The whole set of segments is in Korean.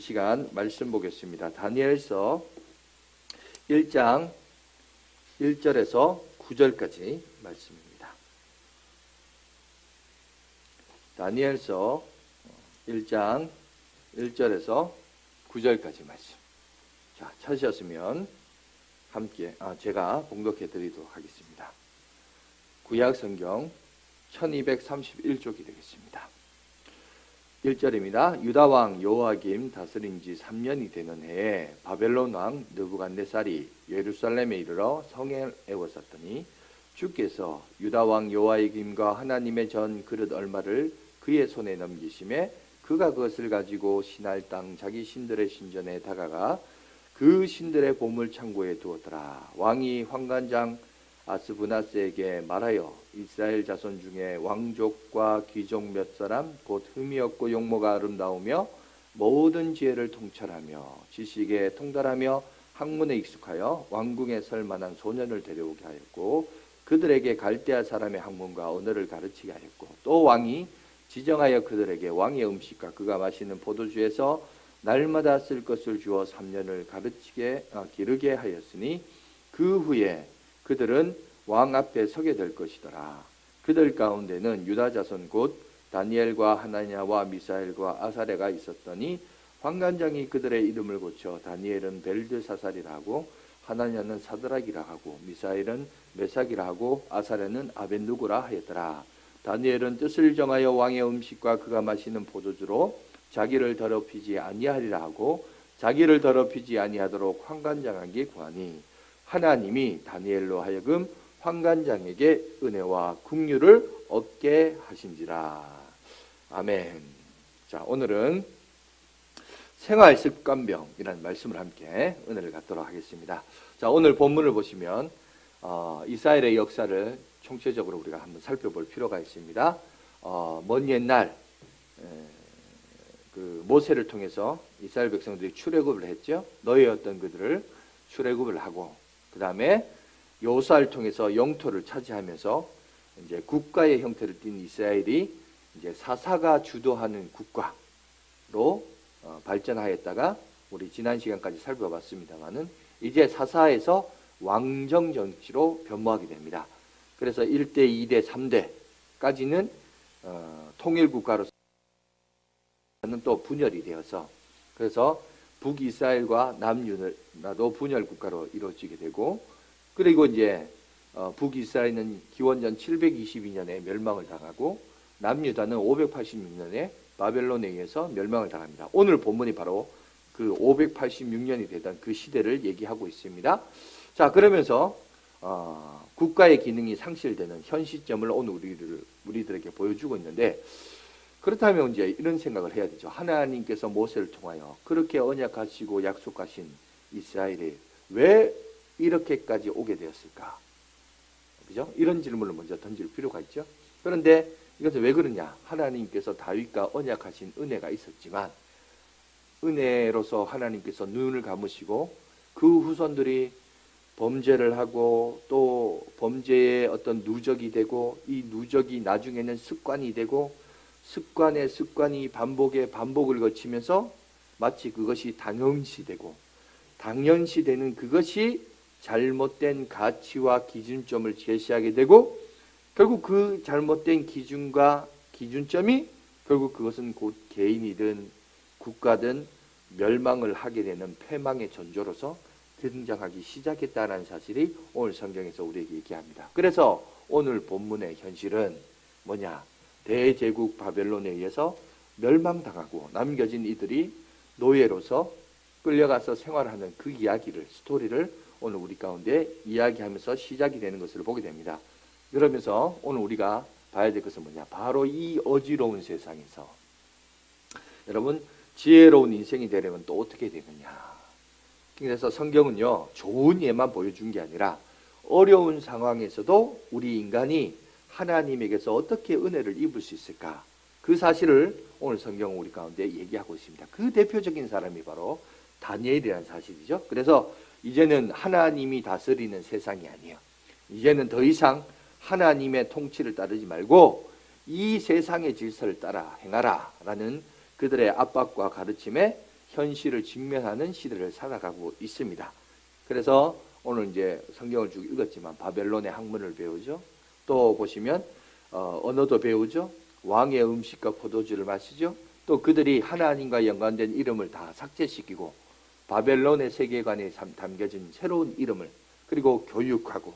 시간 말씀 보겠습니다. 다니엘서 1장 1절에서 9절까지 말씀입니다. 다니엘서 1장 1절에서 9절까지 말씀. 자, 찾으셨으면 함께 제가 봉독해 드리도록 하겠습니다. 구약 성경 1231쪽이 되겠습니다. 1절입니다. 유다 왕 여호야김 다스린 지 3년이 되는 해에 바벨론 왕 느부갓네살이 예루살렘에 이르러 성에 에워쌌더니 주께서 유다 왕 여호야김과 하나님의 전 그릇 얼마를 그의 손에 넘기심에 그가 그것을 가지고 시날 땅 자기 신들의 신전에 다가가 그 신들의 보물 창고에 두었더라. 왕이 환관장 아스브나스에게 말하여 이스라엘 자손 중에 왕족과 귀족 몇 사람 곧 흠이 없고 용모가 아름다우며 모든 지혜를 통찰하며 지식에 통달하며 학문에 익숙하여 왕궁에 설 만한 소년을 데려오게 하였고 그들에게 갈대아 사람의 학문과 언어를 가르치게 하였고 또 왕이 지정하여 그들에게 왕의 음식과 그가 마시는 포도주에서 날마다 쓸 것을 주어 3년을 기르게 하였으니 그 후에 그들은 왕 앞에 서게 될 것이더라. 그들 가운데는 유다 자손 곧 다니엘과 하나냐와 미사엘과 아사랴가 있었더니 환관장이 그들의 이름을 고쳐 다니엘은 벨드사살이라 하고 하나냐는 사드락이라 하고 미사엘은 메삭이라 하고 아사랴는 아벤누고라 하였더라. 다니엘은 뜻을 정하여 왕의 음식과 그가 마시는 포도주로 자기를 더럽히지 아니하리라 하고 자기를 더럽히지 아니하도록 환관장에게 구하니 하나님이 다니엘로 하여금 환관장에게 은혜와 긍휼을 얻게 하신지라. 아멘. 자, 오늘은 생활습관병이라는 말씀을 함께 은혜를 갖도록 하겠습니다. 자, 오늘 본문을 보시면 이스라엘의 역사를 총체적으로 우리가 한번 살펴볼 필요가 있습니다. 먼 옛날 그 모세를 통해서 이스라엘 백성들이 출애굽을 했죠. 노예였던 그들을 출애굽을 하고 그 다음에 여호수아를 통해서 영토를 차지하면서 이제 국가의 형태를 띈 이스라엘이 이제 사사가 주도하는 국가로 발전하였다가 우리 지난 시간까지 살펴봤습니다만은 이제 사사에서 왕정 정치로 변모하게 됩니다. 그래서 1대, 2대, 3대까지는 통일 국가로서는 또 분열이 되어서 그래서 북이스라엘과 남유다도 분열 국가로 이루어지게 되고 그리고 이제 북이스라엘은 기원전 722년에 멸망을 당하고 남유다는 586년에 바벨론에 의해서 멸망을 당합니다. 오늘 본문이 바로 그 586년이 되던 그 시대를 얘기하고 있습니다. 자, 그러면서 국가의 기능이 상실되는 현 시점을 오늘 우리들에게 보여주고 있는데 그렇다면 이제 이런 생각을 해야 되죠. 하나님께서 모세를 통하여 그렇게 언약하시고 약속하신 이스라엘이 왜 이렇게까지 오게 되었을까? 그죠? 이런 질문을 먼저 던질 필요가 있죠. 그런데 이것은 왜 그러냐? 하나님께서 다윗과 언약하신 은혜가 있었지만 은혜로서 하나님께서 눈을 감으시고 그 후손들이 범죄를 하고 또 범죄의 어떤 누적이 되고 이 누적이 나중에는 습관이 되고 습관의 습관이 반복의 반복을 거치면서 마치 그것이 당연시되고 당연시되는 그것이 잘못된 가치와 기준점을 제시하게 되고 결국 그 잘못된 기준과 기준점이 결국 그것은 곧 개인이든 국가든 멸망을 하게 되는 패망의 전조로서 등장하기 시작했다는 사실이 오늘 성경에서 우리에게 얘기합니다. 그래서 오늘 본문의 현실은 뭐냐? 대제국 바벨론에 의해서 멸망당하고 남겨진 이들이 노예로서 끌려가서 생활하는 그 이야기를 스토리를 오늘 우리 가운데 이야기하면서 시작이 되는 것을 보게 됩니다. 그러면서 오늘 우리가 봐야 될 것은 뭐냐? 바로 이 어지러운 세상에서 여러분 지혜로운 인생이 되려면 또 어떻게 되느냐? 그래서 성경은요 좋은 예만 보여준 게 아니라 어려운 상황에서도 우리 인간이 하나님에게서 어떻게 은혜를 입을 수 있을까? 그 사실을 오늘 성경은 우리 가운데 얘기하고 있습니다. 그 대표적인 사람이 바로 다니엘이라는 사실이죠. 그래서 이제는 하나님이 다스리는 세상이 아니에요. 이제는 더 이상 하나님의 통치를 따르지 말고 이 세상의 질서를 따라 행하라 라는 그들의 압박과 가르침에 현실을 직면하는 시대를 살아가고 있습니다. 그래서 오늘 이제 성경을 쭉 읽었지만 바벨론의 학문을 배우죠. 또 보시면 언어도 배우죠. 왕의 음식과 포도주를 마시죠. 또 그들이 하나님과 연관된 이름을 다 삭제시키고 바벨론의 세계관에 담겨진 새로운 이름을 그리고 교육하고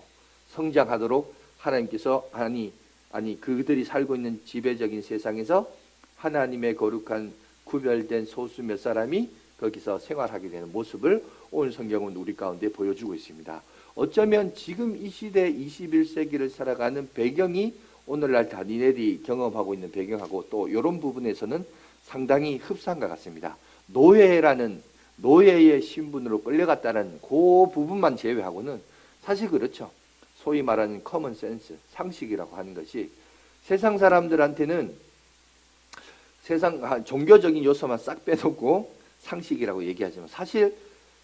성장하도록 하나님께서 아니 그들이 살고 있는 지배적인 세상에서 하나님의 거룩한 구별된 소수 몇 사람이 거기서 생활하게 되는 모습을 오늘 성경은 우리 가운데 보여주고 있습니다. 어쩌면 지금 이 시대 21세기를 살아가는 배경이 오늘날 다니엘이 경험하고 있는 배경하고 또 이런 부분에서는 상당히 흡사한 것 같습니다. 노예의 신분으로 끌려갔다는 그 부분만 제외하고는 사실 그렇죠. 소위 말하는 커먼 센스, 상식이라고 하는 것이 세상 사람들한테는 세상 종교적인 요소만 싹 빼놓고 상식이라고 얘기하지만 사실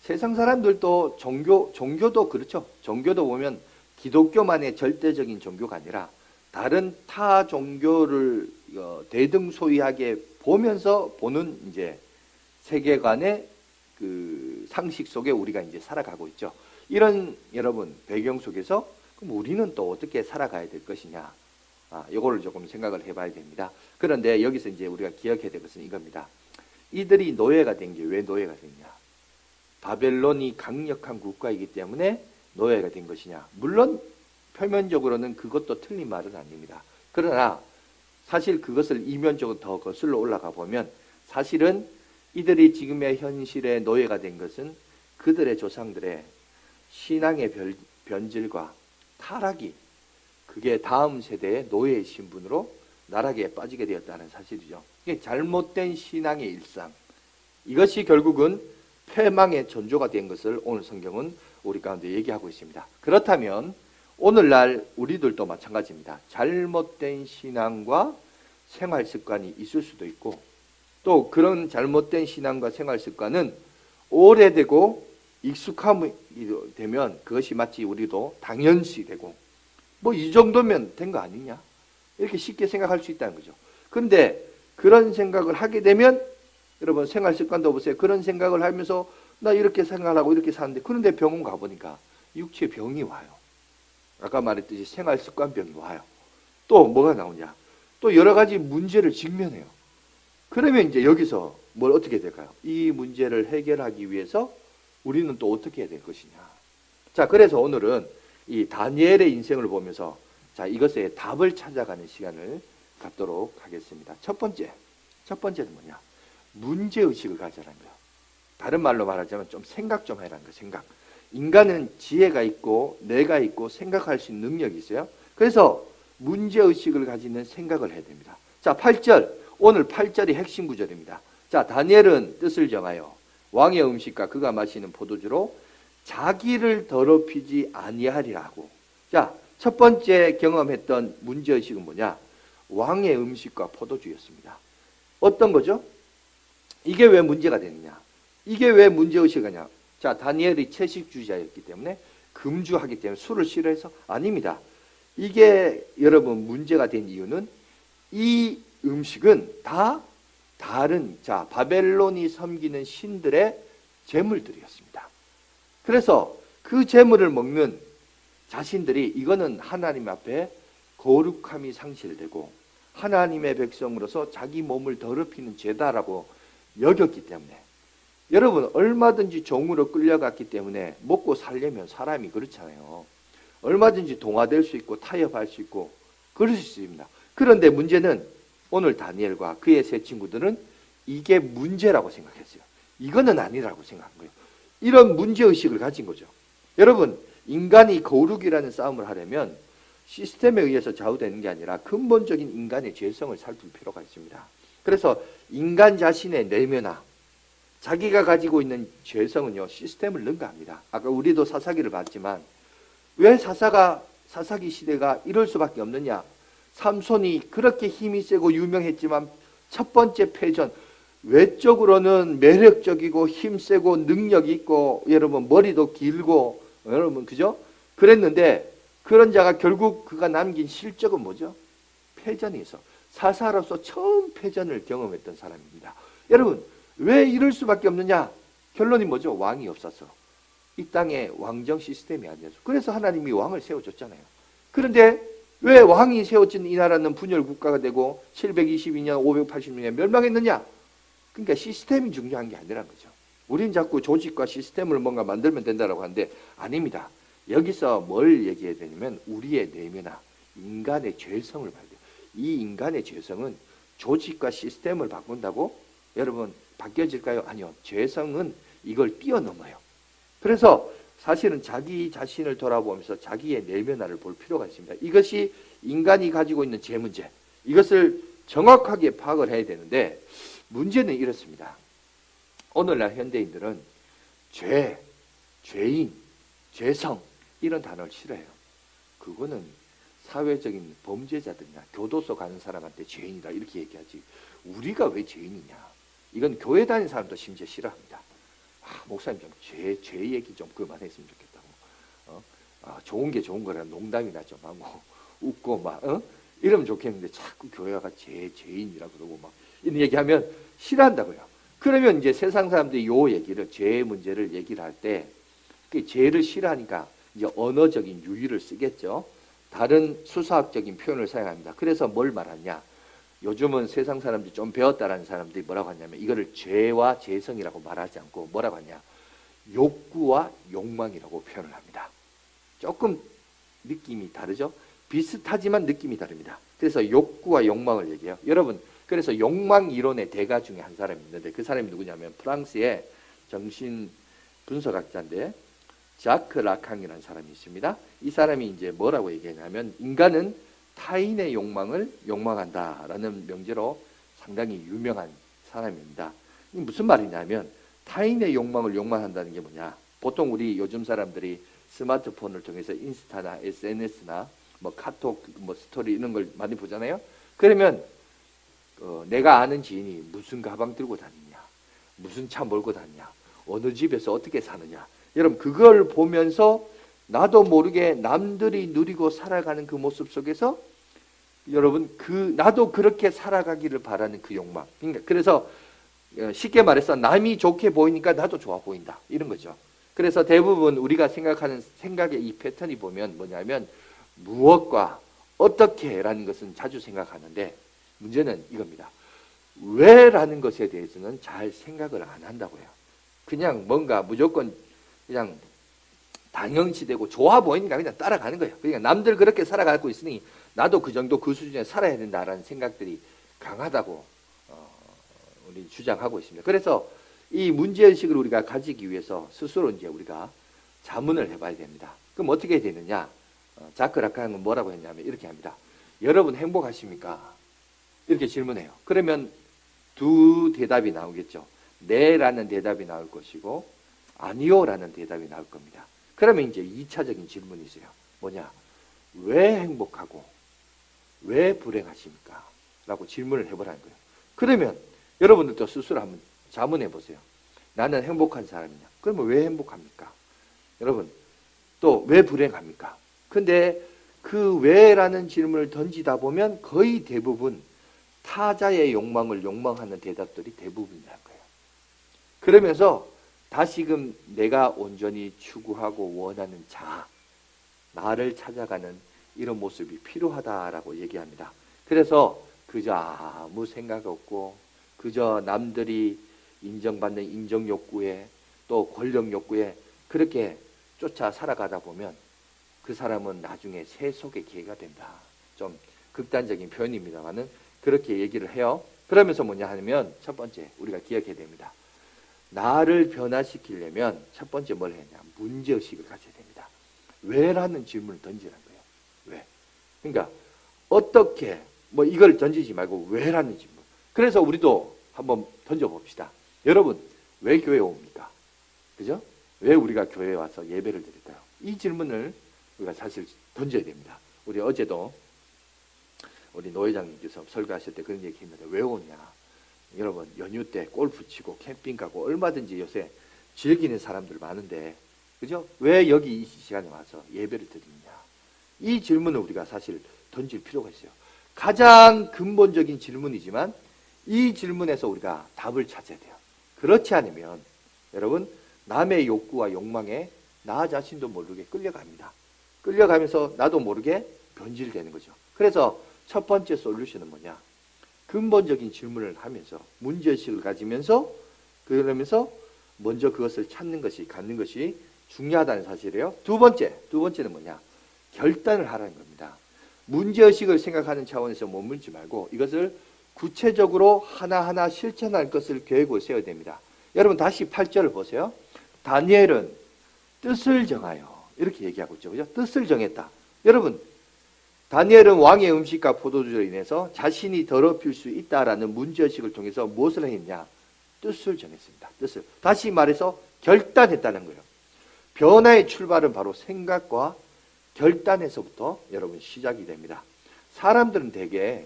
세상 사람들도 종교도 그렇죠. 종교도 보면 기독교만의 절대적인 종교가 아니라 다른 타 종교를 대등소이하게 보면서 보는 이제 세계관의 그 상식 속에 우리가 이제 살아가고 있죠. 이런 여러분 배경 속에서 그럼 우리는 또 어떻게 살아가야 될 것이냐? 이거를 조금 생각을 해봐야 됩니다. 그런데 여기서 이제 우리가 기억해야 될 것은 이겁니다. 이들이 노예가 된 게 왜 노예가 됐냐? 바벨론이 강력한 국가이기 때문에 노예가 된 것이냐? 물론 표면적으로는 그것도 틀린 말은 아닙니다. 그러나 사실 그것을 이면적으로 더 거슬러 올라가 보면 사실은 이들이 지금의 현실의 노예가 된 것은 그들의 조상들의 신앙의 변질과 타락이 그게 다음 세대의 노예의 신분으로 나락에 빠지게 되었다는 사실이죠. 이게 잘못된 신앙의 일상, 이것이 결국은 패망의 전조가 된 것을 오늘 성경은 우리 가운데 얘기하고 있습니다. 그렇다면 오늘날 우리들도 마찬가지입니다. 잘못된 신앙과 생활 습관이 있을 수도 있고 또 그런 잘못된 신앙과 생활 습관은 오래되고 익숙함이 되면 그것이 마치 우리도 당연시 되고 뭐 이 정도면 된 거 아니냐 이렇게 쉽게 생각할 수 있다는 거죠. 그런데 그런 생각을 하게 되면 여러분 생활 습관도 보세요. 그런 생각을 하면서 나 이렇게 생활하고 이렇게 사는데 그런데 병원 가보니까 육체 병이 와요. 아까 말했듯이 생활 습관병이 와요. 또 뭐가 나오냐? 또 여러 가지 문제를 직면해요. 그러면 이제 여기서 뭘 어떻게 될까요? 이 문제를 해결하기 위해서 우리는 또 어떻게 해야 될 것이냐? 자, 그래서 오늘은 이 다니엘의 인생을 보면서 자, 이것의 답을 찾아가는 시간을 갖도록 하겠습니다. 첫 번째는 뭐냐? 문제의식을 가져라는 거예요. 다른 말로 말하자면 좀 생각 좀 해라는 거예요. 생각. 인간은 지혜가 있고 뇌가 있고 생각할 수 있는 능력이 있어요. 그래서 문제의식을 가지는 생각을 해야 됩니다. 자, 8절. 오늘 8절이 핵심 구절입니다. 자, 다니엘은 뜻을 정하여 왕의 음식과 그가 마시는 포도주로 자기를 더럽히지 아니하리라고. 자, 첫 번째 경험했던 문제의식은 뭐냐? 왕의 음식과 포도주였습니다. 어떤 거죠? 이게 왜 문제가 되느냐? 이게 왜 문제의식이냐? 자, 다니엘이 채식주의자였기 때문에 금주하기 때문에 술을 싫어해서? 아닙니다. 이게 여러분 문제가 된 이유는 이 음식은 다 다른 바벨론이 섬기는 신들의 제물들이었습니다. 그래서 그 제물을 먹는 자신들이 이거는 하나님 앞에 거룩함이 상실되고 하나님의 백성으로서 자기 몸을 더럽히는 죄다라고 여겼기 때문에 여러분 얼마든지 종으로 끌려갔기 때문에 먹고 살려면 사람이 그렇잖아요. 얼마든지 동화될 수 있고 타협할 수 있고 그럴 수 있습니다. 그런데 문제는 오늘 다니엘과 그의 세 친구들은 이게 문제라고 생각했어요. 이거는 아니라고 생각한 거예요. 이런 문제의식을 가진 거죠. 여러분 인간이 거룩이라는 싸움을 하려면 시스템에 의해서 좌우되는 게 아니라 근본적인 인간의 죄성을 살필 필요가 있습니다. 그래서 인간 자신의 내면화 자기가 가지고 있는 죄성은요 시스템을 능가합니다. 아까 우리도 사사기를 봤지만 왜 사사기 시대가 이럴 수밖에 없느냐? 삼손이 그렇게 힘이 세고 유명했지만 첫 번째 패전 외적으로는 매력적이고 힘세고 능력이 있고 여러분 머리도 길고 여러분 그죠? 그랬는데 그런 자가 결국 그가 남긴 실적은 뭐죠? 패전이 있어. 사사로서 처음 패전을 경험했던 사람입니다. 여러분 왜 이럴 수밖에 없느냐? 결론이 뭐죠? 왕이 없어서. 이 땅에 왕정 시스템이 아니어서. 그래서 하나님이 왕을 세워줬잖아요. 그런데 왜 왕이 세워진 이 나라는 분열 국가가 되고 722년, 586년 멸망했느냐? 그러니까 시스템이 중요한 게 아니라는 거죠. 우린 자꾸 조직과 시스템을 뭔가 만들면 된다고 하는데 아닙니다. 여기서 뭘 얘기해야 되냐면 우리의 내면화, 인간의 죄성을 봐야 돼요. 이 인간의 죄성은 조직과 시스템을 바꾼다고 여러분 바뀌어질까요? 아니요. 죄성은 이걸 뛰어넘어요. 그래서 사실은 자기 자신을 돌아보면서 자기의 내면화를 볼 필요가 있습니다. 이것이 인간이 가지고 있는 죄 문제, 이것을 정확하게 파악을 해야 되는데 문제는 이렇습니다. 오늘날 현대인들은 죄, 죄인, 죄성 이런 단어를 싫어해요. 그거는 사회적인 범죄자들이나 교도소 가는 사람한테 죄인이다 이렇게 얘기하지 우리가 왜 죄인이냐. 이건 교회 다니는 사람도 심지어 싫어합니다. 목사님 좀 죄 얘기 좀 그만했으면 좋겠다고. 좋은 게 좋은 거라 농담이나 좀 하고 웃고 막 이러면 좋겠는데 자꾸 교회가 죄인이라고 그러고 막 이런 얘기하면 싫어한다고요. 그러면 이제 세상 사람들이 요 얘기를 죄의 문제를 얘기를 할 때 그 죄를 싫어하니까 이제 언어적인 유희를 쓰겠죠. 다른 수사학적인 표현을 사용합니다. 그래서 뭘 말하냐? 요즘은 세상 사람들이 좀 배웠다라는 사람들이 뭐라고 하냐면 이거를 죄와 죄성이라고 말하지 않고 뭐라고 하냐? 욕구와 욕망이라고 표현을 합니다. 조금 느낌이 다르죠? 비슷하지만 느낌이 다릅니다. 그래서 욕구와 욕망을 얘기해요. 여러분, 그래서 욕망 이론의 대가 중에 한 사람이 있는데 그 사람이 누구냐면 프랑스의 정신 분석학자인데 자크 라캉이라는 사람이 있습니다. 이 사람이 이제 뭐라고 얘기하냐면 인간은 타인의 욕망을 욕망한다라는 명제로 상당히 유명한 사람입니다. 이게 무슨 말이냐면 타인의 욕망을 욕망한다는 게 뭐냐? 보통 우리 요즘 사람들이 스마트폰을 통해서 인스타나 SNS나 뭐 카톡, 뭐 스토리 이런 걸 많이 보잖아요. 그러면 내가 아는 지인이 무슨 가방 들고 다니냐, 무슨 차 몰고 다니냐, 어느 집에서 어떻게 사느냐. 여러분 그걸 보면서 나도 모르게 남들이 누리고 살아가는 그 모습 속에서 여러분 나도 그렇게 살아가기를 바라는 그 욕망. 그러니까 그래서 쉽게 말해서 남이 좋게 보이니까 나도 좋아 보인다 이런 거죠. 그래서 대부분 우리가 생각하는 생각의 이 패턴이 보면 뭐냐면 무엇과 어떻게라는 것은 자주 생각하는데 문제는 이겁니다. 왜라는 것에 대해서는 잘 생각을 안 한다고요. 그냥 뭔가 무조건 그냥 당연시되고 좋아 보이니까 그냥 따라가는 거예요. 그러니까 남들 그렇게 살아가고 있으니 나도 그 정도 그 수준에 살아야 된다라는 생각들이 강하다고 우리 주장하고 있습니다. 그래서 이 문제의식을 우리가 가지기 위해서 스스로 이제 우리가 자문을 해봐야 됩니다. 그럼 어떻게 되느냐? 자크 라칸은 뭐라고 했냐면 이렇게 합니다. 여러분 행복하십니까? 이렇게 질문해요. 그러면 두 대답이 나오겠죠. 네라는 대답이 나올 것이고 아니요라는 대답이 나올 겁니다. 그러면 이제 2차적인 질문이 있어요. 뭐냐? 왜 행복하고 왜 불행하십니까? 라고 질문을 해보라는 거예요. 그러면 여러분들도 스스로 한번 자문해 보세요. 나는 행복한 사람이냐? 그러면 왜 행복합니까? 여러분 또 왜 불행합니까? 근데 그 왜라는 질문을 던지다 보면 거의 대부분 타자의 욕망을 욕망하는 대답들이 대부분이라는 거예요. 그러면서 다시금 내가 온전히 추구하고 원하는 자아, 나를 찾아가는 이런 모습이 필요하다라고 얘기합니다. 그래서 그저 아무 생각 없고 그저 남들이 인정받는 인정 욕구에 또 권력 욕구에 그렇게 쫓아 살아가다 보면 그 사람은 나중에 새 속의 개가 된다. 좀 극단적인 표현입니다만은 그렇게 얘기를 해요. 그러면서 뭐냐 하면 첫 번째 우리가 기억해야 됩니다. 나를 변화시키려면 첫 번째 뭘 해야 하냐? 문제의식을 가져야 됩니다. 왜라는 질문을 던지라는 거예요. 왜? 그러니까 어떻게 뭐 이걸 던지지 말고 왜라는 질문. 그래서 우리도 한번 던져봅시다. 여러분 왜 교회에 옵니까? 그죠? 왜 우리가 교회에 와서 예배를 드릴까요? 이 질문을 우리가 사실 던져야 됩니다. 우리 어제도 우리 노 회장님께서 설교하실 때 그런 얘기 했는데 왜 오냐? 여러분 연휴 때 골프 치고 캠핑 가고 얼마든지 요새 즐기는 사람들 많은데 그죠? 왜 여기 이 시간에 와서 예배를 드리느냐? 이 질문을 우리가 사실 던질 필요가 있어요. 가장 근본적인 질문이지만 이 질문에서 우리가 답을 찾아야 돼요. 그렇지 않으면 여러분 남의 욕구와 욕망에 나 자신도 모르게 끌려갑니다. 끌려가면서 나도 모르게 변질되는 거죠. 그래서 첫 번째 솔루션은 뭐냐? 근본적인 질문을 하면서 문제의식을 가지면서 그러면서 먼저 그것을 찾는 것이 갖는 것이 중요하다는 사실이에요. 두 번째는 뭐냐? 결단을 하라는 겁니다. 문제의식을 생각하는 차원에서 머물지 말고 이것을 구체적으로 하나하나 실천할 것을 계획을 세워야 됩니다. 여러분 다시 8절을 보세요. 다니엘은 뜻을 정하여 이렇게 얘기하고 있죠. 그죠? 뜻을 정했다. 여러분 다니엘은 왕의 음식과 포도주로 인해서 자신이 더럽힐 수 있다라는 문제의식을 통해서 무엇을 했냐? 뜻을 정했습니다. 뜻을. 다시 말해서 결단했다는 거예요. 변화의 출발은 바로 생각과 결단에서부터 여러분 시작이 됩니다. 사람들은 대개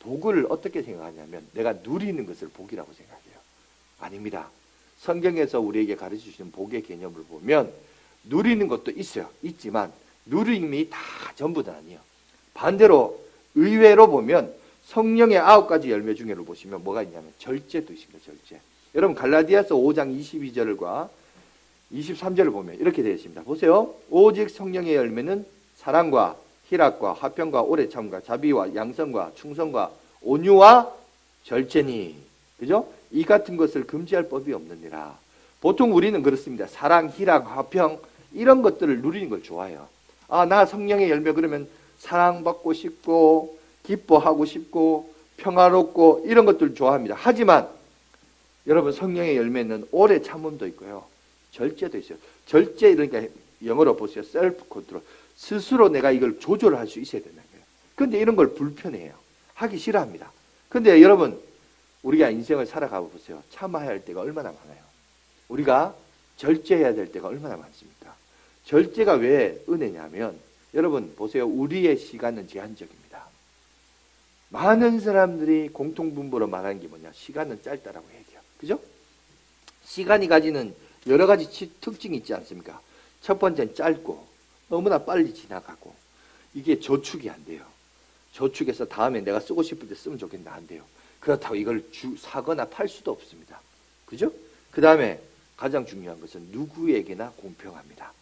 복을 어떻게 생각하냐면 내가 누리는 것을 복이라고 생각해요. 아닙니다. 성경에서 우리에게 가르쳐 주시는 복의 개념을 보면 누리는 것도 있어요. 있지만 누림이 다 전부 다 아니에요. 반대로 의외로 보면 성령의 9가지 열매 중에로 보시면 뭐가 있냐면 절제도 있습니다. 절제. 여러분 갈라디아서 5장 22절과 23절을 보면 이렇게 되어 있습니다. 보세요. 오직 성령의 열매는 사랑과 희락과 화평과 오래 참과 자비와 양성과 충성과 온유와 절제니. 그죠? 이 같은 것을 금지할 법이 없느니라. 보통 우리는 그렇습니다. 사랑, 희락, 화평 이런 것들을 누리는 걸 좋아해요. 아, 나 성령의 열매 그러면 사랑받고 싶고 기뻐하고 싶고 평화롭고 이런 것들 좋아합니다. 하지만 여러분 성령의 열매는 오래 참음도 있고요. 절제도 있어요. 절제 그러니까 영어로 보세요. 셀프 컨트롤. 스스로 내가 이걸 조절할 수 있어야 된다는 거예요. 그런데 이런 걸 불편해해요. 하기 싫어합니다. 그런데 여러분 우리가 인생을 살아가 보세요. 참아야 할 때가 얼마나 많아요. 우리가 절제해야 될 때가 얼마나 많습니까? 절제가 왜 은혜냐면 여러분 보세요. 우리의 시간은 제한적입니다. 많은 사람들이 공통분모로 말하는 게 뭐냐? 시간은 짧다라고 얘기해요. 그죠? 시간이 가지는 여러 가지 특징이 있지 않습니까? 첫 번째는 짧고 너무나 빨리 지나가고 이게 저축이 안 돼요. 저축해서 다음에 내가 쓰고 싶을 때 쓰면 좋겠는데 안 돼요. 그렇다고 이걸 사거나 팔 수도 없습니다. 그죠? 그 다음에 가장 중요한 것은 누구에게나 공평합니다.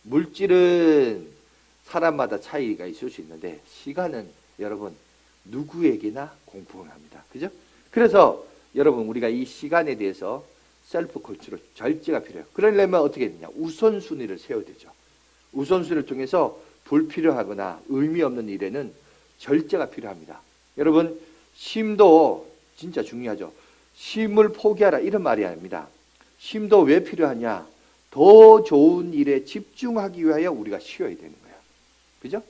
물질은 사람마다 차이가 있을 수 있는데 시간은 여러분 누구에게나 공평합니다. 그죠? 그래서 여러분 우리가 이 시간에 대해서 셀프 컨트롤, 절제가 필요해요. 그러려면 어떻게 되냐? 우선순위를 세워야 되죠. 우선순위를 통해서 불필요하거나 의미 없는 일에는 절제가 필요합니다. 여러분 쉼도 진짜 중요하죠. 쉼을 포기하라 이런 말이 아닙니다. 쉼도 왜 필요하냐? 더 좋은 일에 집중하기 위하여 우리가 쉬어야 되는 거예요. 그죠?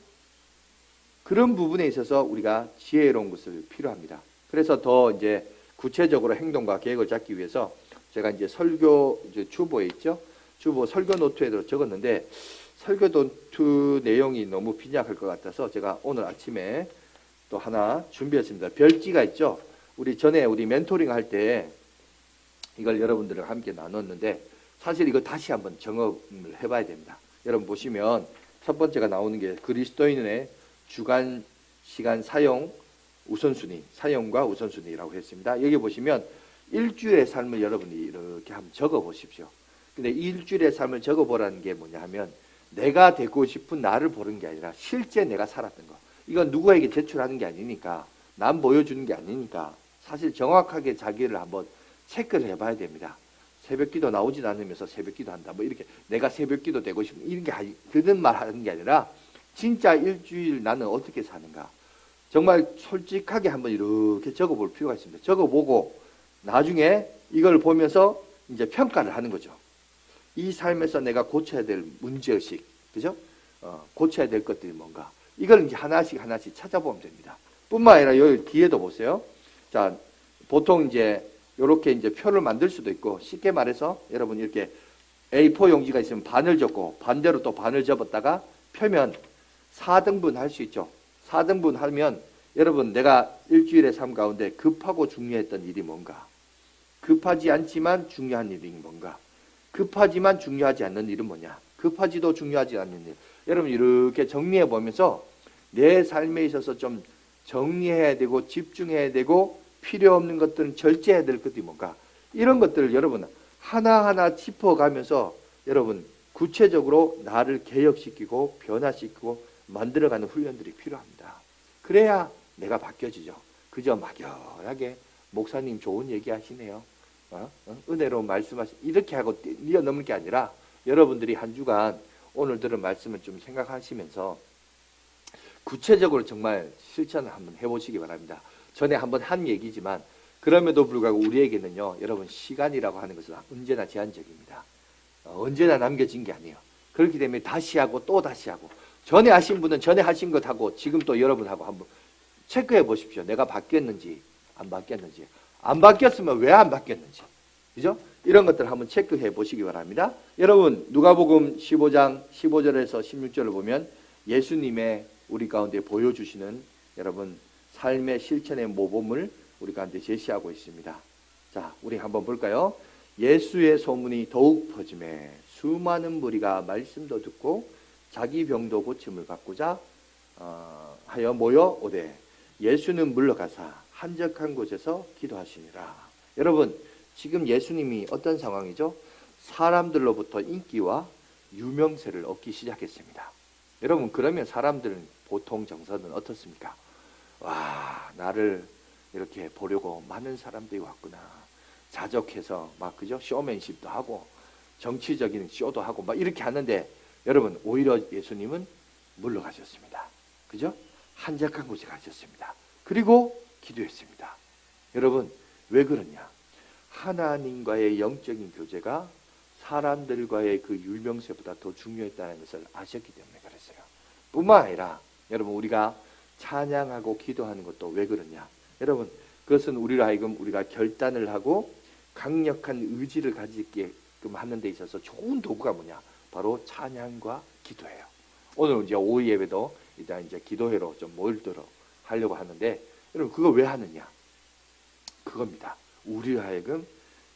그런 부분에 있어서 우리가 지혜로운 것을 필요합니다. 그래서 더 이제 구체적으로 행동과 계획을 잡기 위해서 제가 이제 설교 주보에 있죠. 주보 설교 노트에도 적었는데 설교 노트 내용이 너무 빈약할 것 같아서 제가 오늘 아침에 또 하나 준비했습니다. 별지가 있죠. 우리 전에 우리 멘토링 할 때 이걸 여러분들과 함께 나눴는데 사실 이거 다시 한번 점검을 해봐야 됩니다. 여러분 보시면 첫 번째가 나오는 게 그리스도인의 주간 시간 사용 우선순위, 사용과 우선순위라고 했습니다. 여기 보시면 일주일의 삶을 여러분이 이렇게 한번 적어 보십시오. 근데 일주일의 삶을 적어 보라는 게 뭐냐 하면 내가 되고 싶은 나를 보는 게 아니라 실제 내가 살았던 거. 이건 누구에게 제출하는 게 아니니까 남 보여주는 게 아니니까 사실 정확하게 자기를 한번 체크를 해봐야 됩니다. 새벽기도 나오진 않으면서 새벽기도 한다. 뭐 이렇게 내가 새벽기도 되고 싶은 이런 게 그런 말 하는 게 아니라 진짜 일주일 나는 어떻게 사는가. 정말 솔직하게 한번 이렇게 적어볼 필요가 있습니다. 적어보고 나중에 이걸 보면서 이제 평가를 하는 거죠. 이 삶에서 내가 고쳐야 될 문제의식, 그죠? 고쳐야 될 것들이 뭔가. 이걸 이제 하나씩 찾아보면 됩니다. 뿐만 아니라 여기 뒤에도 보세요. 자, 보통 이제 이렇게 이제 표를 만들 수도 있고 쉽게 말해서 여러분 이렇게 A4 용지가 있으면 반을 접고 반대로 또 반을 접었다가 펴면 4등분 할 수 있죠. 4등분 하면 여러분 내가 일주일의 삶 가운데 급하고 중요했던 일이 뭔가, 급하지 않지만 중요한 일이 뭔가, 급하지만 중요하지 않는 일은 뭐냐, 급하지도 중요하지 않는 일. 여러분 이렇게 정리해 보면서 내 삶에 있어서 좀 정리해야 되고 집중해야 되고 필요 없는 것들은 절제해야 될 것들이 뭔가, 이런 것들을 여러분 하나하나 짚어가면서 여러분 구체적으로 나를 개혁시키고 변화시키고 만들어가는 훈련들이 필요합니다. 그래야 내가 바뀌어지죠. 그저 막연하게 목사님 좋은 얘기 하시네요. 은혜로 말씀하시 이렇게 하고 뛰어넘는 게 아니라 여러분들이 한 주간 오늘 들은 말씀을 좀 생각하시면서 구체적으로 정말 실천을 한번 해보시기 바랍니다. 전에 한번 한 얘기지만 그럼에도 불구하고 우리에게는요, 여러분 시간이라고 하는 것은 언제나 제한적입니다. 언제나 남겨진 게 아니에요. 그렇기 때문에 다시 하고 또 다시 하고 전에 하신 분은 전에 하신 것하고 지금 또 여러분하고 한번 체크해 보십시오. 내가 바뀌었는지 안 바뀌었는지, 안 바뀌었으면 왜 안 바뀌었는지, 그죠? 이런 것들을 한번 체크해 보시기 바랍니다. 여러분 누가복음 15장 15절에서 16절을 보면 예수님의 우리 가운데 보여주시는 여러분 삶의 실천의 모범을 우리 가운데 제시하고 있습니다. 자, 우리 한번 볼까요? 예수의 소문이 더욱 퍼짐에 수많은 무리가 말씀도 듣고 자기 병도 고침을 받고자 하여 모여 오되 예수는 물러가사 한적한 곳에서 기도하시니라. 여러분 지금 예수님이 어떤 상황이죠? 사람들로부터 인기와 유명세를 얻기 시작했습니다. 여러분 그러면 사람들은 보통 정서는 어떻습니까? 와, 나를 이렇게 보려고 많은 사람들이 왔구나. 자족해서 막 그죠? 쇼맨십도 하고 정치적인 쇼도 하고 막 이렇게 하는데 여러분 오히려 예수님은 물러가셨습니다. 그죠? 한적한 곳에 가셨습니다. 그리고 기도했습니다. 여러분 왜 그러냐? 하나님과의 영적인 교제가 사람들과의 그 유명세보다 더 중요했다는 것을 아셨기 때문에 그랬어요. 뿐만 아니라 여러분 우리가 찬양하고 기도하는 것도 왜 그러냐? 여러분 그것은 우리로 하여금 우리가 결단을 하고 강력한 의지를 가지게끔 하는 데 있어서 좋은 도구가 뭐냐? 바로 찬양과 기도예요. 오늘 이제 오후 예배도 일단 이제 기도회로 좀 모이도록 하려고 하는데 여러분 그거 왜 하느냐? 그겁니다. 우리로 하여금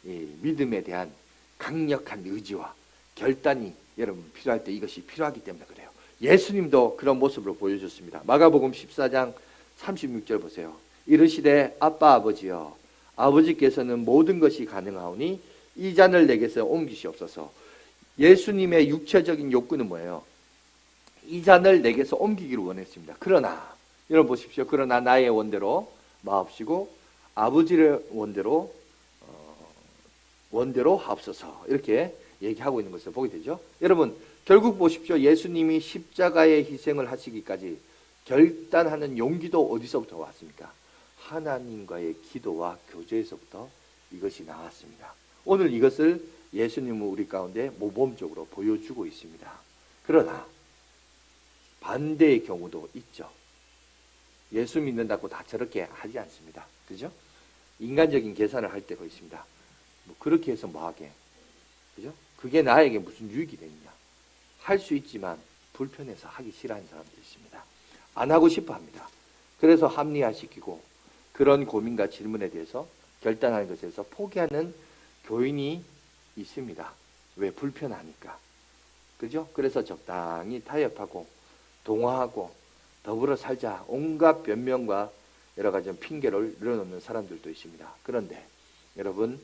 이 믿음에 대한 강력한 의지와 결단이 여러분 필요할 때 이것이 필요하기 때문에 그래요. 예수님도 그런 모습으로 보여줬습니다. 마가복음 14장 36절 보세요. 이르시되 아빠 아버지여 아버지께서는 모든 것이 가능하오니 이 잔을 내게서 옮기시옵소서. 예수님의 육체적인 욕구는 뭐예요? 이 잔을 내게서 옮기기를 원했습니다. 그러나 여러분 보십시오. 그러나 나의 원대로 마옵시고 아버지의 원대로 하옵소서. 이렇게 얘기하고 있는 것을 보게 되죠. 여러분 결국 보십시오. 예수님이 십자가의 희생을 하시기까지 결단하는 용기도 어디서부터 왔습니까? 하나님과의 기도와 교제에서부터 이것이 나왔습니다. 오늘 이것을 예수님은 우리 가운데 모범적으로 보여주고 있습니다. 그러나 반대의 경우도 있죠. 예수 믿는다고 다 저렇게 하지 않습니다. 그죠? 인간적인 계산을 할 때가 있습니다. 뭐 그렇게 해서 뭐하게? 그죠? 그게 나에게 무슨 유익이 되느냐? 할 수 있지만 불편해서 하기 싫어하는 사람도 있습니다. 안 하고 싶어 합니다. 그래서 합리화시키고 그런 고민과 질문에 대해서 결단하는 것에서 포기하는 교인이 있습니다. 왜? 불편하니까. 그죠? 그래서 적당히 타협하고 동화하고 더불어 살자 온갖 변명과 여러 가지 핑계를 늘어놓는 사람들도 있습니다. 그런데 여러분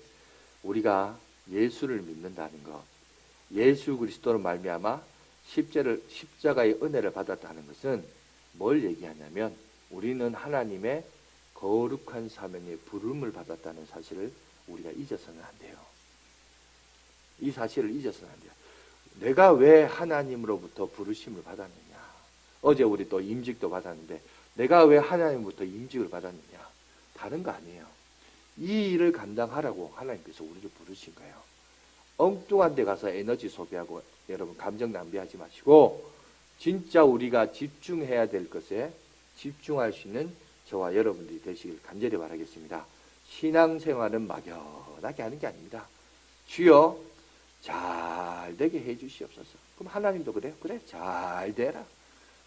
우리가 예수를 믿는다는 것, 예수 그리스도로 말미암아 십자가의 은혜를 받았다는 것은 뭘 얘기하냐면 우리는 하나님의 거룩한 사명의 부름을 받았다는 사실을 우리가 잊어서는 안 돼요. 이 사실을 잊어서는 안 돼요. 내가 왜 하나님으로부터 부르심을 받았느냐? 어제 우리 또 임직도 받았는데 내가 왜 하나님부터 임직을 받았느냐? 다른 거 아니에요. 이 일을 감당하라고 하나님께서 우리를 부르신 거예요. 엉뚱한 데 가서 에너지 소비하고 여러분 감정 낭비하지 마시고 진짜 우리가 집중해야 될 것에 집중할 수 있는 저와 여러분들이 되시길 간절히 바라겠습니다. 신앙생활은 막연하게 하는 게 아닙니다. 주여 잘 되게 해 주시옵소서. 그럼 하나님도 그래요? 그래 잘 되라.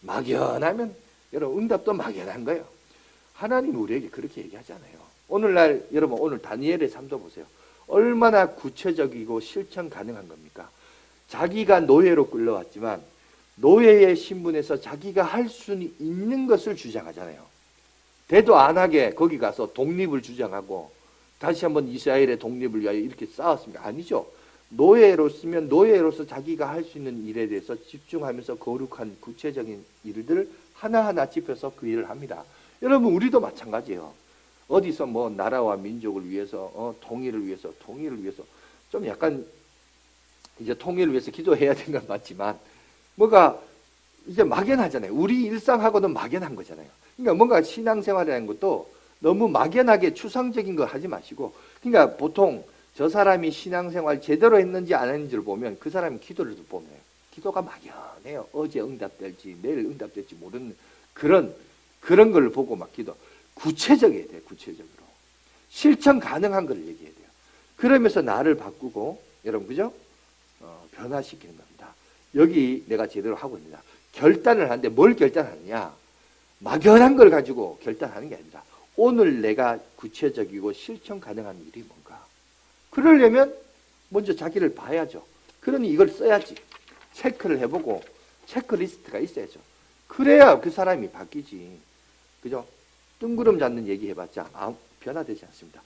막연하면 여러분 응답도 막연한 거예요. 하나님 우리에게 그렇게 얘기하잖아요. 오늘날 여러분 오늘 다니엘의 삶도 보세요. 얼마나 구체적이고 실천 가능한 겁니까? 자기가 노예로 끌려왔지만 노예의 신분에서 자기가 할 수 있는 것을 주장하잖아요. 대도 안 하게 거기 가서 독립을 주장하고 다시 한번 이스라엘의 독립을 위하여 이렇게 싸웠습니까? 아니죠. 노예로서면 노예로서 자기가 할 수 있는 일에 대해서 집중하면서 거룩한 구체적인 일들을 하나하나 짚어서 그 일을 합니다. 여러분 우리도 마찬가지예요. 어디서 뭐 나라와 민족을 위해서 통일을 위해서 좀 약간 이제 통일을 위해서 기도해야 되는 건 맞지만 뭐가 이제 막연하잖아요. 우리 일상하고는 막연한 거잖아요. 그러니까 뭔가 신앙생활이라는 것도 너무 막연하게 추상적인 거 하지 마시고, 그러니까 보통 저 사람이 신앙생활 제대로 했는지 안 했는지를 보면 그 사람이 기도를 보면 기도가 막연해요. 어제 응답될지 내일 응답될지 모르는 그런 걸 보고 막 기도. 구체적이어야 돼요. 구체적으로 실천 가능한 걸 얘기해야 돼요. 그러면서 나를 바꾸고 여러분 그죠? 변화시키는 겁니다. 여기 내가 제대로 하고 있느냐. 결단을 하는데 뭘 결단하느냐. 막연한 걸 가지고 결단하는 게 아니라 오늘 내가 구체적이고 실천 가능한 일이 뭔가. 그러려면 먼저 자기를 봐야죠. 그러니 이걸 써야지. 체크를 해보고 체크리스트가 있어야죠. 그래야 그 사람이 바뀌지. 그죠? 뜬구름 잡는 얘기 해봤자 변화되지 않습니다.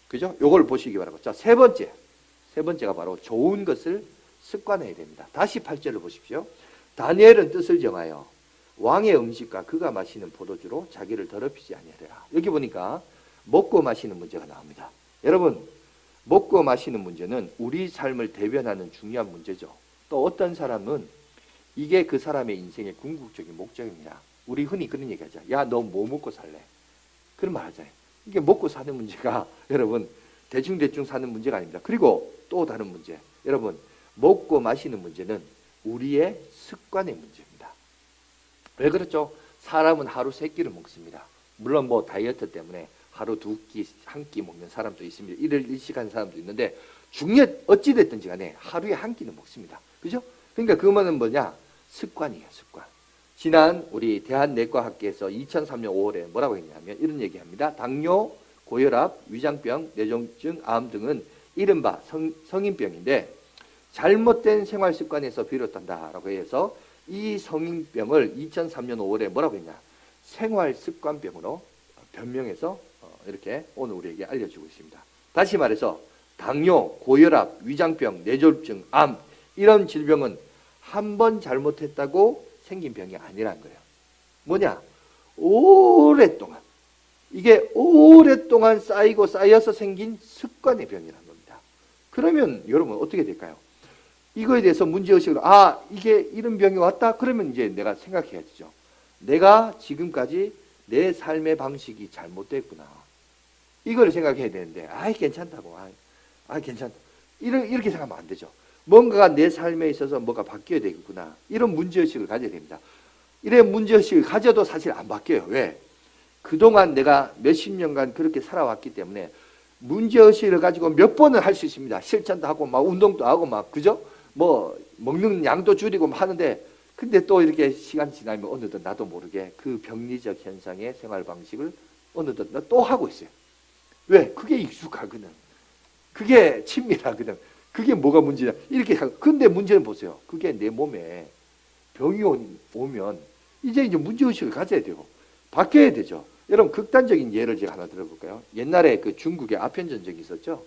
그죠? 요걸 보시기 바라고. 자, 세 번째가 바로 좋은 것을 습관해야 됩니다. 다시 8절을 보십시오. 다니엘은 뜻을 정하여 왕의 음식과 그가 마시는 포도주로 자기를 더럽히지 아니하리라. 여기 보니까 먹고 마시는 문제가 나옵니다. 여러분, 먹고 마시는 문제는 우리 삶을 대변하는 중요한 문제죠. 또 어떤 사람은 이게 그 사람의 인생의 궁극적인 목적입니다. 우리 흔히 그런 얘기 하죠. 야, 너 뭐 먹고 살래? 그런 말 하잖아요. 이게 먹고 사는 문제가 여러분 대충 사는 문제가 아닙니다. 그리고 또 다른 문제. 여러분, 먹고 마시는 문제는 우리의 습관의 문제입니다. 왜 그렇죠? 사람은 하루 3끼를 먹습니다. 물론 뭐 다이어트 때문에 하루 2끼, 1끼 먹는 사람도 있습니다. 일일 일식하는 사람도 있는데 어찌됐든지 간에 하루에 1끼는 먹습니다. 그죠? 그러니까 그 말은 뭐냐? 습관이에요, 습관. 지난 우리 대한내과학회에서 2003년 5월에 뭐라고 했냐면 이런 얘기합니다. 당뇨, 고혈압, 위장병, 뇌졸중, 암 등은 이른바 성인병인데 잘못된 생활 습관에서 비롯한다라고 해서 이 성인병을 2003년 5월에 뭐라고 했냐? 생활 습관병으로 변명해서 이렇게 오늘 우리에게 알려주고 있습니다. 다시 말해서 당뇨, 고혈압, 위장병, 뇌졸중, 암 이런 질병은 한 번 잘못했다고 생긴 병이 아니라는 거예요. 뭐냐? 오랫동안 이게 오랫동안 쌓여서 생긴 습관의 병이라는 겁니다. 그러면 여러분 어떻게 될까요? 이거에 대해서 문제의식으로 이게 이런 병이 왔다? 그러면 이제 내가 생각해야죠. 내가 지금까지 내 삶의 방식이 잘못됐구나. 이걸 생각해야 되는데 괜찮다고. 괜찮다. 이렇게 생각하면 안 되죠. 뭔가가 내 삶에 있어서 뭐가 바뀌어야 되겠구나. 이런 문제의식을 가져야 됩니다. 이런 문제의식을 가져도 사실 안 바뀌어요. 왜? 그동안 내가 몇십 년간 그렇게 살아왔기 때문에 문제의식을 가지고 몇 번은 할 수 있습니다. 실천도 하고 막 운동도 하고 막 그죠? 뭐 먹는 양도 줄이고 하는데 근데 또 이렇게 시간 지나면 어느덧 나도 모르게 그 병리적 현상의 생활 방식을 어느덧 또 하고 있어요. 왜? 그게 익숙하거든. 그게 친밀하거든. 그게 뭐가 문제냐. 이렇게 근데 문제는 보세요. 그게 내 몸에 병이 오면 이제 문제의식을 가져야 되고 바뀌어야 되죠. 여러분 극단적인 예를 제가 하나 들어볼까요? 옛날에 그 중국에 아편전쟁이 있었죠.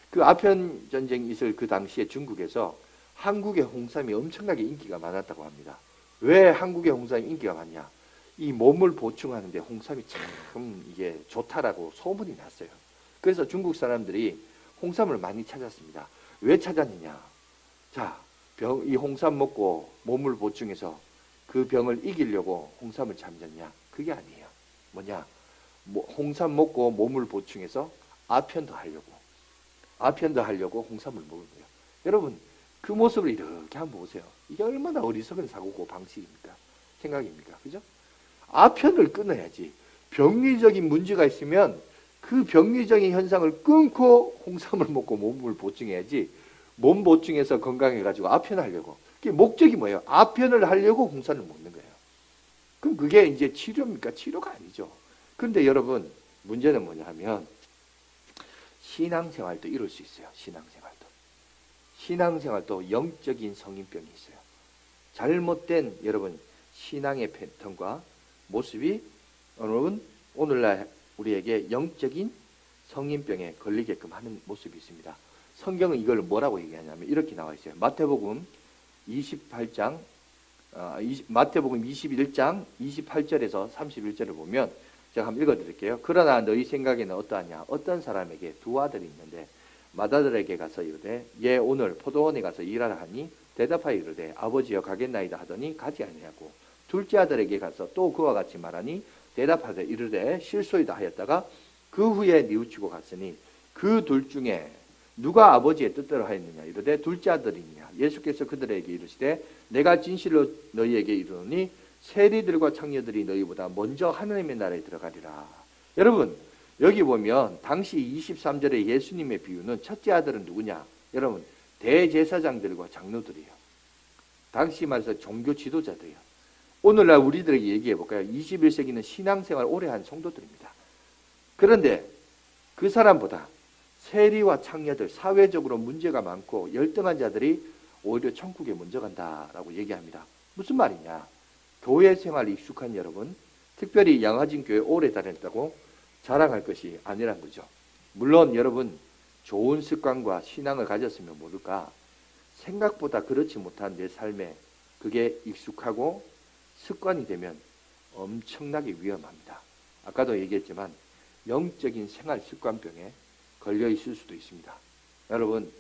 그 아편전쟁이 있을 그 당시에 중국에서 한국의 홍삼이 엄청나게 인기가 많았다고 합니다. 왜 한국의 홍삼이 인기가 많냐? 이 몸을 보충하는데 홍삼이 참 이게 좋다라고 소문이 났어요. 그래서 중국 사람들이 홍삼을 많이 찾았습니다. 왜 찾았느냐? 자, 이 홍삼 먹고 몸을 보충해서 그 병을 이기려고 홍삼을 잠겼냐? 그게 아니에요. 뭐냐? 홍삼 먹고 몸을 보충해서 아편도 하려고 홍삼을 먹은 거예요. 여러분, 그 모습을 이렇게 한번 보세요. 이게 얼마나 어리석은 사고고 방식입니까? 생각입니까? 그죠? 아편을 끊어야지. 병리적인 문제가 있으면 그 병리적인 현상을 끊고 홍삼을 먹고 몸을 보충해야지. 몸 보충해서 건강해가지고 아편하려고. 그게 목적이 뭐예요? 아편을 하려고 홍삼을 먹는 거예요. 그럼 그게 이제 치료입니까? 치료가 아니죠. 그런데 여러분, 문제는 뭐냐 하면 신앙생활도 이럴 수 있어요. 신앙생활도 영적인 성인병이 있어요. 잘못된 여러분 신앙의 패턴과 모습이 여러분 오늘날 우리에게 영적인 성인병에 걸리게끔 하는 모습이 있습니다. 성경은 이걸 뭐라고 얘기하냐면 이렇게 나와 있어요. 마태복음 28장, 마태복음 21장 28절에서 31절을 보면 제가 한번 읽어드릴게요. 그러나 너희 생각에는 어떠하냐? 어떤 사람에게 두 아들이 있는데 맏아들에게 가서 이르되 얘 오늘 포도원에 가서 일하라 하니 대답하여 이르되 아버지여 가겠나이다 하더니 가지 아니하고 둘째 아들에게 가서 또 그와 같이 말하니 대답하되 이르되 실소이다 하였다가 그 후에 뉘우치고 갔으니 그 둘 중에 누가 아버지의 뜻대로 하였느냐 이르되 둘째 아들이냐. 예수께서 그들에게 이르시되 내가 진실로 너희에게 이르노니 세리들과 창녀들이 너희보다 먼저 하나님의 나라에 들어가리라. 여러분 여기 보면 당시 23절의 예수님의 비유는 첫째 아들은 누구냐? 여러분 대제사장들과 장로들이에요. 당시 말해서 종교 지도자들이에요. 오늘날 우리들에게 얘기해 볼까요? 21세기는 신앙생활 오래 한 성도들입니다. 그런데 그 사람보다 세리와 창녀들, 사회적으로 문제가 많고 열등한 자들이 오히려 천국에 먼저 간다라고 얘기합니다. 무슨 말이냐? 교회 생활에 익숙한 여러분, 특별히 양화진 교회 오래 다녔다고 자랑할 것이 아니란 거죠. 물론 여러분 좋은 습관과 신앙을 가졌으면 모를까 생각보다 그렇지 못한 내 삶에 그게 익숙하고 습관이 되면 엄청나게 위험합니다. 아까도 얘기했지만 영적인 생활 습관병에 걸려 있을 수도 있습니다. 여러분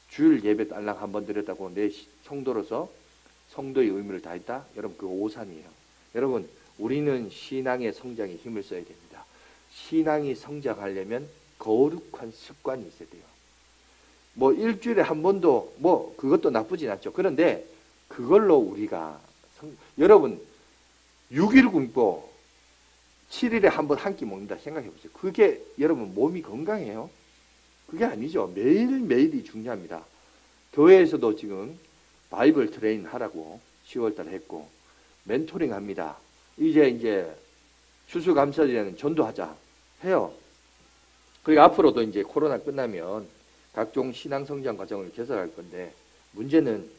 주일 예배 딸랑 한번 드렸다고 내 성도로서 성도의 의무를 다했다? 여러분 그거 오산이에요. 여러분 우리는 신앙의 성장에 힘을 써야 됩니다. 신앙이 성장하려면 거룩한 습관이 있어야 돼요. 뭐 일주일에 한 번도 뭐 그것도 나쁘진 않죠. 그런데 그걸로 우리가 여러분 6일 굶고 7일에 한 번 한 끼 먹는다 생각해 보세요. 그게 여러분 몸이 건강해요? 그게 아니죠. 매일매일이 중요합니다. 교회에서도 지금 바이블 트레인 하라고 10월달에 했고 멘토링 합니다. 이제 추수감사절에는 전도하자 해요. 그리고 앞으로도 이제 코로나 끝나면 각종 신앙 성장 과정을 개설할 건데 문제는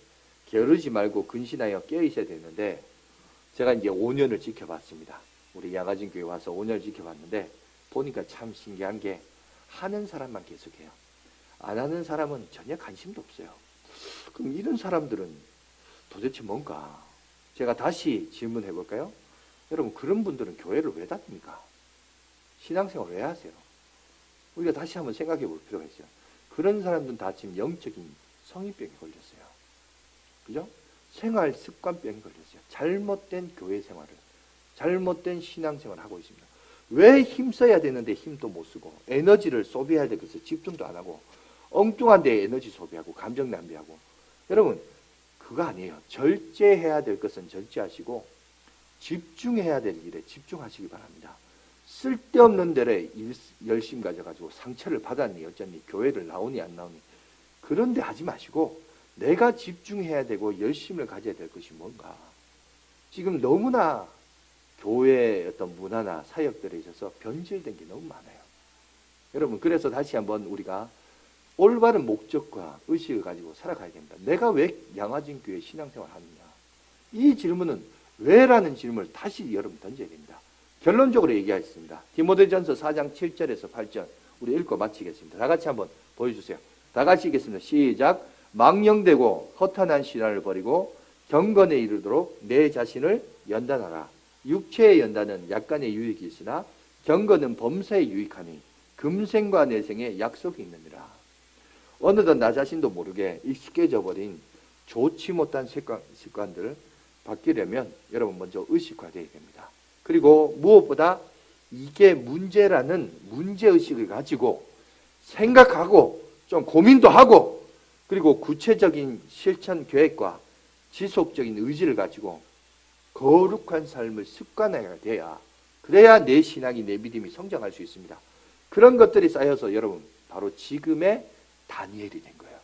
게으르지 말고 근신하여 깨어 있어야 되는데 제가 이제 5년을 지켜봤습니다. 우리 양화진 교회 와서 5년을 지켜봤는데 보니까 참 신기한 게 하는 사람만 계속해요. 안 하는 사람은 전혀 관심도 없어요. 그럼 이런 사람들은 도대체 뭔가? 제가 다시 질문해 볼까요? 여러분 그런 분들은 교회를 왜 다닙니까? 신앙생활 왜 하세요? 우리가 다시 한번 생각해 볼 필요가 있어요. 그런 사람들은 다 지금 영적인 성인병에 걸렸어요. 그죠? 생활 습관병에 걸렸어요. 잘못된 교회 생활을, 잘못된 신앙생활을 하고 있습니다. 왜 힘써야 되는데 힘도 못 쓰고 에너지를 소비해야 되겠어요. 집중도 안 하고 엉뚱한 데에 에너지 소비하고 감정 낭비하고. 여러분 그거 아니에요. 절제해야 될 것은 절제하시고 집중해야 될 일에 집중하시기 바랍니다. 쓸데없는 데에 열심 가져가지고 상처를 받았니 어쩌니 교회를 나오니 안 나오니 그런 데 하지 마시고 내가 집중해야 되고 열심을 가져야 될 것이 뭔가. 지금 너무나 교회의 어떤 문화나 사역들에 있어서 변질된 게 너무 많아요. 여러분 그래서 다시 한번 우리가 올바른 목적과 의식을 가지고 살아가야 됩니다. 내가 왜 양화진 교회 신앙생활을 하느냐? 이 질문은 왜라는 질문을 다시 여러분 던져야 됩니다. 결론적으로 얘기하겠습니다. 디모데전서 4장 7절에서 8절 우리 읽고 마치겠습니다. 다 같이 한번 보여주세요. 다 같이 읽겠습니다. 시작. 망령되고 허탄한 신화를 버리고 경건에 이르도록 내 자신을 연단하라. 육체의 연단은 약간의 유익이 있으나 경건은 범사에 유익하니 금생과 내생에 약속이 있느니라. 어느덧 나 자신도 모르게 익숙해져 버린 좋지 못한 습관들을 바뀌려면 여러분 먼저 의식화되어야 됩니다. 그리고 무엇보다 이게 문제라는 문제의식을 가지고 생각하고 좀 고민도 하고 그리고 구체적인 실천 계획과 지속적인 의지를 가지고 거룩한 삶을 습관화해야 돼야 그래야 내 신앙이 내 믿음이 성장할 수 있습니다. 그런 것들이 쌓여서 여러분 바로 지금의 다니엘이 된 거예요.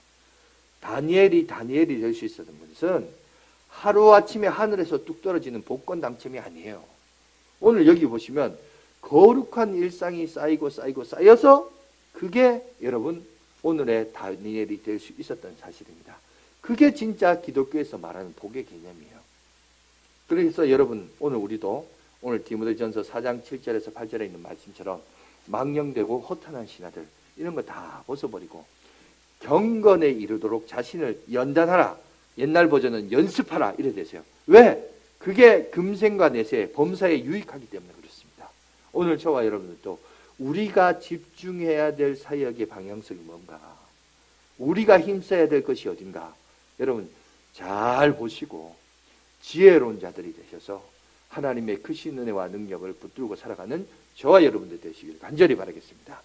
다니엘이 될 수 있었던 것은 하루아침에 하늘에서 뚝 떨어지는 복권 당첨이 아니에요. 오늘 여기 보시면 거룩한 일상이 쌓여서 그게 여러분 오늘의 다니엘이 될 수 있었던 사실입니다. 그게 진짜 기독교에서 말하는 복의 개념이에요. 그래서 여러분 오늘 우리도 오늘 디모데전서 4장 7절에서 8절에 있는 말씀처럼 망령되고 허탄한 신하들 이런 거 다 벗어버리고 경건에 이르도록 자신을 연단하라. 옛날 버전은 연습하라 이래 되세요. 왜? 그게 금생과 내세 범사에 유익하기 때문에 그렇습니다. 오늘 저와 여러분들도 우리가 집중해야 될 사역의 방향성이 뭔가, 우리가 힘써야 될 것이 어딘가, 여러분 잘 보시고 지혜로운 자들이 되셔서 하나님의 크신 은혜와 능력을 붙들고 살아가는 저와 여러분들 되시길 간절히 바라겠습니다.